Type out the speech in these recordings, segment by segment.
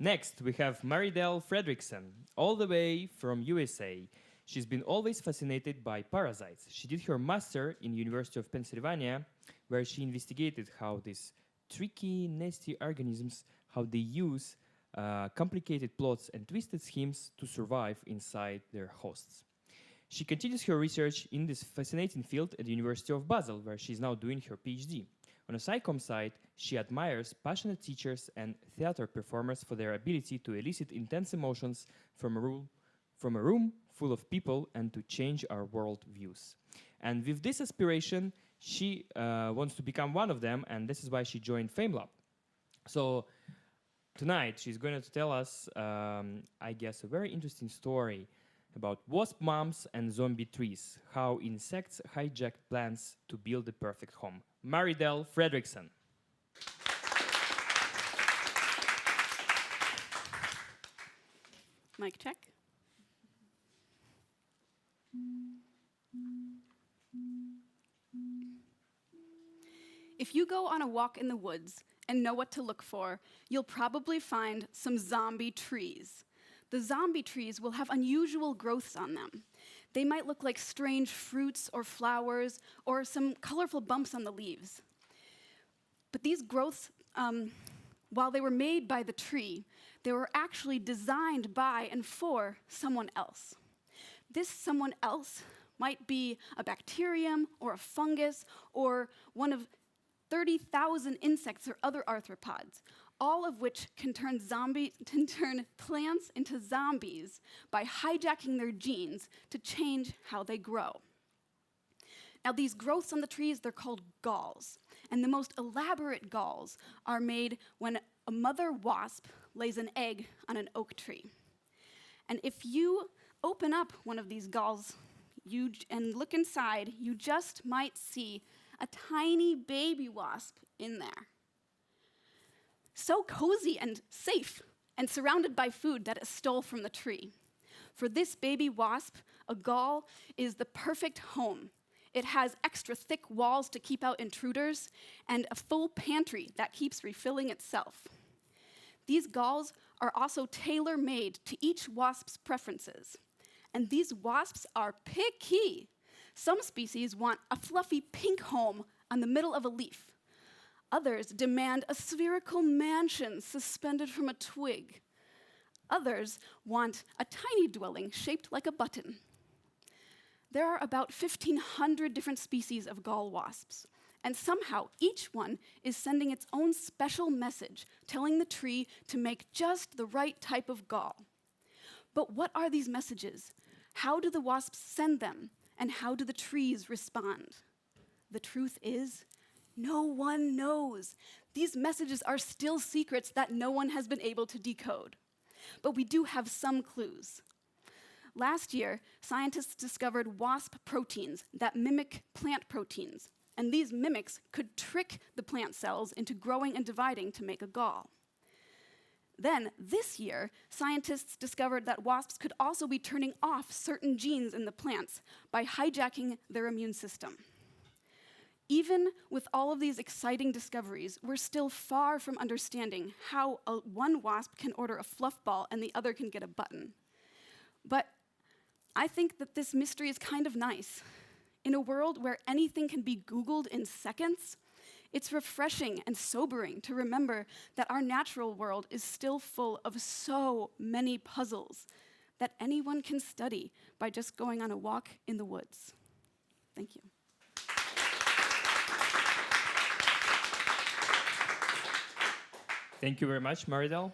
Next, we have Maridell Fredericksen, all the way from USA. She's been always fascinated by parasites. She did her master in University of Pennsylvania, where she investigated how these tricky, nasty organisms, how they use complicated plots and twisted schemes to survive inside their hosts. She continues her research in this fascinating field at the University of Basel, where she's now doing her PhD. On a psychom side, she admires passionate teachers and theater performers for their ability to elicit intense emotions from a room full of people and to change our world views. And with this aspiration, she wants to become one of them, and this is why she joined FameLab. So tonight, she's going to tell us, I guess, a very interesting story about wasp moms and zombie trees, how insects hijack plants to build the perfect home. Maridell Frederickson. Mic check. If you go on a walk in the woods and know what to look for, you'll probably find some zombie trees. The zombie trees will have unusual growths on them. They might look like strange fruits or flowers or some colorful bumps on the leaves. But these growths, while they were made by the tree, they were actually designed by and for someone else. This someone else might be a bacterium or a fungus or one of 30,000 insects or other arthropods, all of which can turn plants into zombies by hijacking their genes to change how they grow. Now, these growths on the trees, they're called galls. And the most elaborate galls are made when a mother wasp lays an egg on an oak tree. And if you open up one of these galls and look inside, you just might see a tiny baby wasp in there. So cozy and safe and surrounded by food that it stole from the tree. For this baby wasp, a gall is the perfect home. It has extra thick walls to keep out intruders and a full pantry that keeps refilling itself. These galls are also tailor-made to each wasp's preferences. And these wasps are picky. Some species want a fluffy pink home on the middle of a leaf. Others demand a spherical mansion suspended from a twig. Others want a tiny dwelling shaped like a button. There are about 1,500 different species of gall wasps, and somehow each one is sending its own special message, telling the tree to make just the right type of gall. But what are these messages? How do the wasps send them? And how do the trees respond? The truth is, no one knows. These messages are still secrets that no one has been able to decode. But we do have some clues. Last year, scientists discovered wasp proteins that mimic plant proteins, and these mimics could trick the plant cells into growing and dividing to make a gall. Then, this year, scientists discovered that wasps could also be turning off certain genes in the plants by hijacking their immune system. Even with all of these exciting discoveries, we're still far from understanding how one wasp can order a fluff ball and the other can get a button. But I think that this mystery is kind of nice. In a world where anything can be Googled in seconds, it's refreshing and sobering to remember that our natural world is still full of so many puzzles that anyone can study by just going on a walk in the woods. Thank you. Thank you very much, Maridell.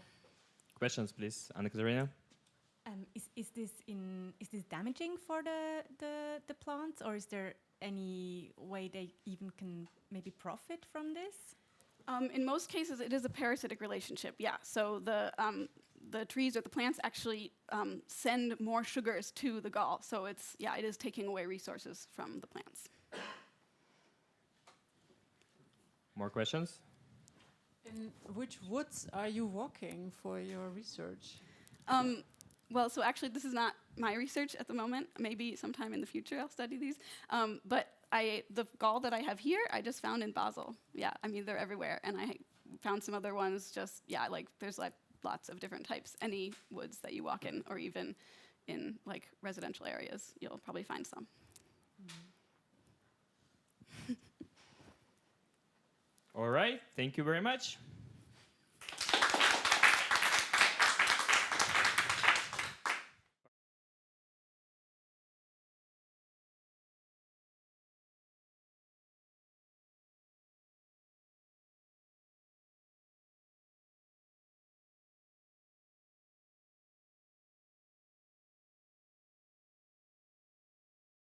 Questions, please, Anna-Katarina. Is this damaging for the plants, or is there any way they even can maybe profit from this? In most cases, it is a parasitic relationship, yeah. So the trees or the plants actually send more sugars to the gall. So it is taking away resources from the plants. More questions? In which woods are you walking for your research? Well, so actually, this is not my research at the moment. Maybe sometime in the future I'll study these. But the gall that I have here, I just found in Basel. Yeah, I mean, they're everywhere. And I found some other ones just, yeah, like there's like lots of different types. Any woods that you walk in, or even in like residential areas, you'll probably find some. All right, thank you very much.